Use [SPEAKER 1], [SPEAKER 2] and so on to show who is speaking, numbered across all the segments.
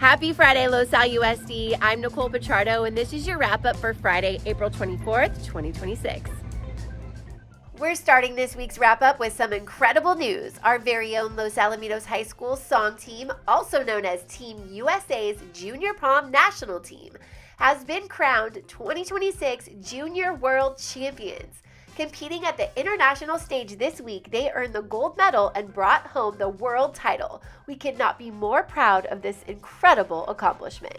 [SPEAKER 1] Happy Friday, Los Al USD. I'm Nicole Pichardo, and this is your wrap-up for Friday, April 24th, 2026. We're starting this week's wrap-up with some incredible news. Our very own Los Alamitos High School song team, also known as Team USA's Junior Prom National Team, has been crowned 2026 Junior World Champions. Competing at the international stage this week, they earned the gold medal and brought home the world title. We could not be more proud of this incredible accomplishment.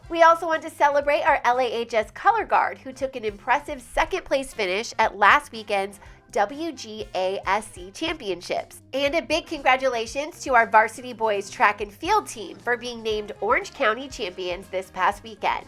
[SPEAKER 1] We also want to celebrate our LAHS color guard, who took an impressive second place finish at last weekend's WGASC Championships. And a big congratulations to our varsity boys track and field team for being named Orange County champions this past weekend.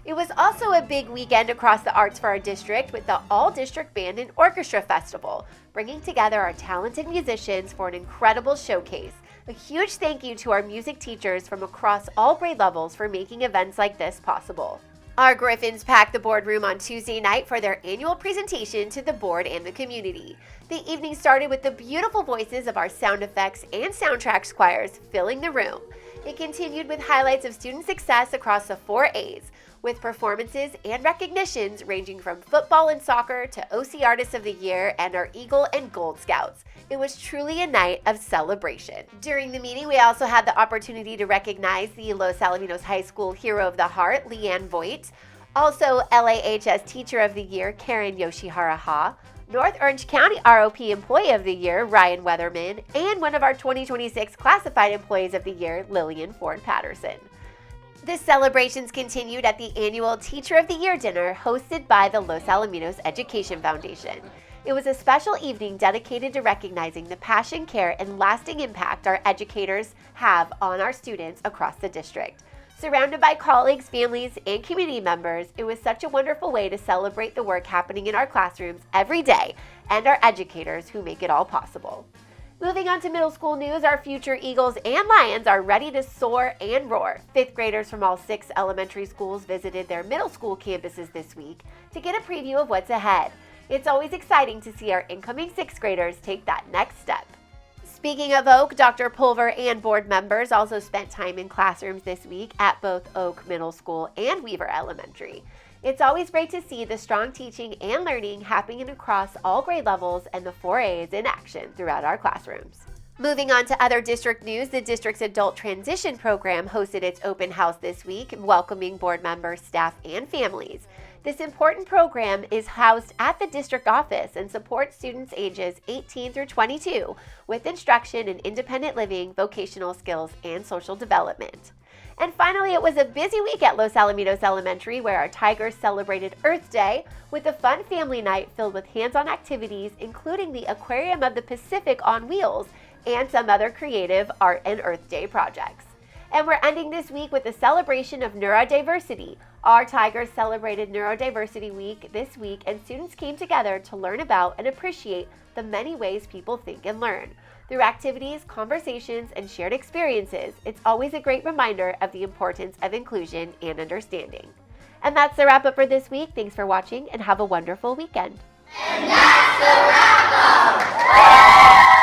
[SPEAKER 1] It was also a big weekend across the arts for our district with the All-District Band and Orchestra Festival, bringing together our talented musicians for an incredible showcase. A huge thank you to our music teachers from across all grade levels for making events like this possible. Our Griffins packed the boardroom on Tuesday night for their annual presentation to the board and the community. The evening started with the beautiful voices of our sound effects and soundtracks choirs filling the room. It continued with highlights of student success across the 4 A's, with performances and recognitions ranging from football and soccer to OC Artist of the Year and our Eagle and Gold Scouts. It was truly a night of celebration. During the meeting, we also had the opportunity to recognize the Los Alamitos High School Hero of the Heart, Leanne Voigt, also LAHS Teacher of the Year, Karen Yoshihara Ha, North Orange County ROP Employee of the Year, Ryan Weatherman, and one of our 2026 Classified Employees of the Year, Lillian Ford Patterson. The celebrations continued at the annual Teacher of the Year dinner hosted by the Los Alamitos Education Foundation. It was a special evening dedicated to recognizing the passion, care, and lasting impact our educators have on our students across the district. Surrounded by colleagues, families, and community members, it was such a wonderful way to celebrate the work happening in our classrooms every day and our educators who make it all possible. Moving on to middle school news, our future Eagles and Lions are ready to soar and roar. 5th graders from all 6 elementary schools visited their middle school campuses this week to get a preview of what's ahead. It's always exciting to see our incoming 6th graders take that next step. Speaking of Oak, Dr. Pulver and board members also spent time in classrooms this week at both Oak Middle School and Weaver Elementary. It's always great to see the strong teaching and learning happening across all grade levels and the 4 A's in action throughout our classrooms. Moving on to other district news, the district's Adult Transition Program hosted its open house this week, welcoming board members, staff, and families. This important program is housed at the district office and supports students ages 18 through 22 with instruction in independent living, vocational skills, and social development. And finally, it was a busy week at Los Alamitos Elementary where our Tigers celebrated Earth Day with a fun family night filled with hands-on activities, including the Aquarium of the Pacific on wheels and some other creative Art and Earth Day projects. And we're ending this week with a celebration of neurodiversity. Our Tigers celebrated Neurodiversity Week this week, and students came together to learn about and appreciate the many ways people think and learn. Through activities, conversations, and shared experiences, it's always a great reminder of the importance of inclusion and understanding. And that's the wrap-up for this week. Thanks for watching, and have a wonderful weekend.
[SPEAKER 2] And that's the wrap-up!